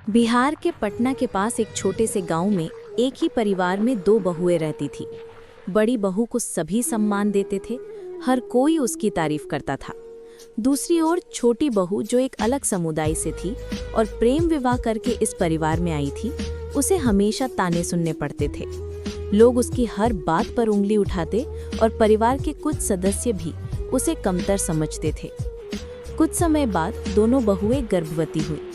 बिहार के पटना के पास एक छोटे से गांव में एक ही परिवार में दो बहुएं रहती थी। बड़ी बहू को सभी सम्मान देते थे, हर कोई उसकी तारीफ करता था। दूसरी ओर छोटी बहू, जो एक अलग समुदाय से थी और प्रेम विवाह करके इस परिवार में आई थी, उसे हमेशा ताने सुनने पड़ते थे। लोग उसकी हर बात पर उंगली उठाते और परिवार के कुछ सदस्य भी उसे कमतर समझते थे। कुछ समय बाद दोनों बहुएं गर्भवती हुई।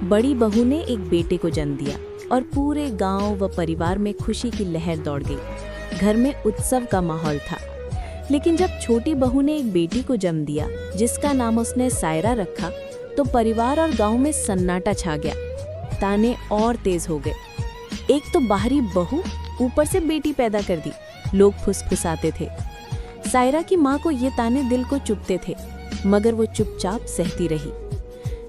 बड़ी बहू ने एक बेटे को जन्म दिया और पूरे गांव व परिवार में खुशी की लहर दौड़ गई। घर में उत्सव का माहौल था। लेकिन जब छोटी बहू ने एक बेटी को जन्म दिया, जिसका नाम उसने सायरा रखा, तो परिवार और गांव में सन्नाटा छा गया। ताने और तेज हो गए। एक तो बाहरी बहू, ऊपर से बेटी पैदा कर दी, लोग फुसफुसाते थे। सायरा की माँ को ये ताने दिल को चुभते थे, मगर वो चुपचाप सहती रही।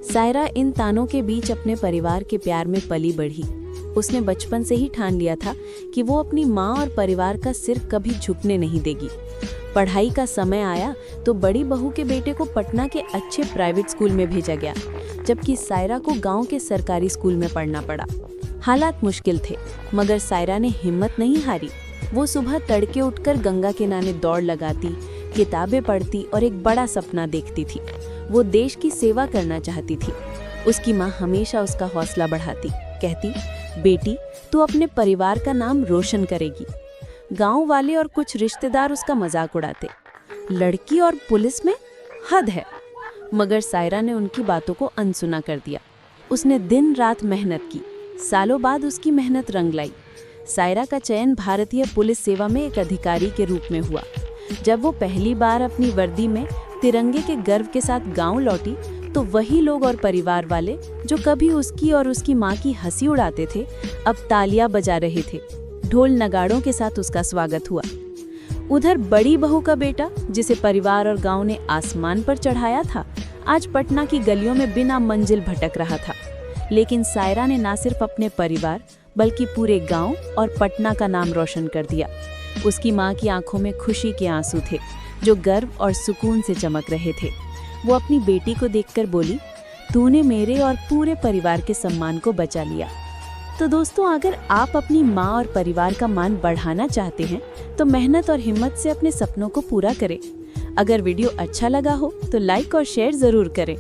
सायरा इन तानों के बीच अपने परिवार के प्यार में पली बढ़ी। उसने बचपन से ही ठान लिया था कि वो अपनी माँ और परिवार का सिर कभी झुकने नहीं देगी। पढ़ाई का समय आया तो बड़ी बहू के बेटे को पटना के अच्छे प्राइवेट स्कूल में भेजा गया, जबकि सायरा को गांव के सरकारी स्कूल में पढ़ना पड़ा। हालात मुश्किल थे, मगर सायरा ने हिम्मत नहीं हारी। वो सुबह तड़के उठकर गंगा किनारे दौड़ लगाती, किताबें पढ़ती और एक बड़ा सपना देखती थी। वो देश की सेवा करना चाहती थी। उसकी माँ हमेशा उसका हौसला बढ़ाती, कहती, बेटी, तू अपने परिवार का नाम रोशन करेगी। गांव वाले और कुछ रिश्तेदार उसका मजाक उड़ाते, लड़की और पुलिस में हद है। मगर सायरा ने उनकी बातों को अनसुना कर दिया। उसने दिन रात मेहनत की। सालों बाद उसकी मेहनत रंग लाई। सायरा का चयन भारतीय पुलिस सेवा में एक अधिकारी के रूप में हुआ। जब वो पहली बार अपनी वर्दी में तिरंगे के गर्व के साथ गांव लौटी, तो वही लोग और परिवार वाले जो कभी उसकी और उसकी माँ की हंसी उड़ाते थे, अब तालियां बजा रहे थे। ढोल नगाड़ों के साथ उसका स्वागत हुआ। उधर बड़ी बहू का बेटा, जिसे परिवार और गांव ने आसमान पर चढ़ाया था, आज पटना की गलियों में बिना मंजिल भटक रहा था। लेकिन सायरा ने न सिर्फ अपने परिवार बल्कि पूरे गांव और पटना का नाम रोशन कर दिया। उसकी माँ की आंखों में खुशी के आंसू थे, जो गर्व और सुकून से चमक रहे थे। वो अपनी बेटी को देखकर बोली, तूने मेरे और पूरे परिवार के सम्मान को बचा लिया। तो दोस्तों, अगर आप अपनी माँ और परिवार का मान बढ़ाना चाहते हैं, तो मेहनत और हिम्मत से अपने सपनों को पूरा करें। अगर वीडियो अच्छा लगा हो तो लाइक और शेयर जरूर करें।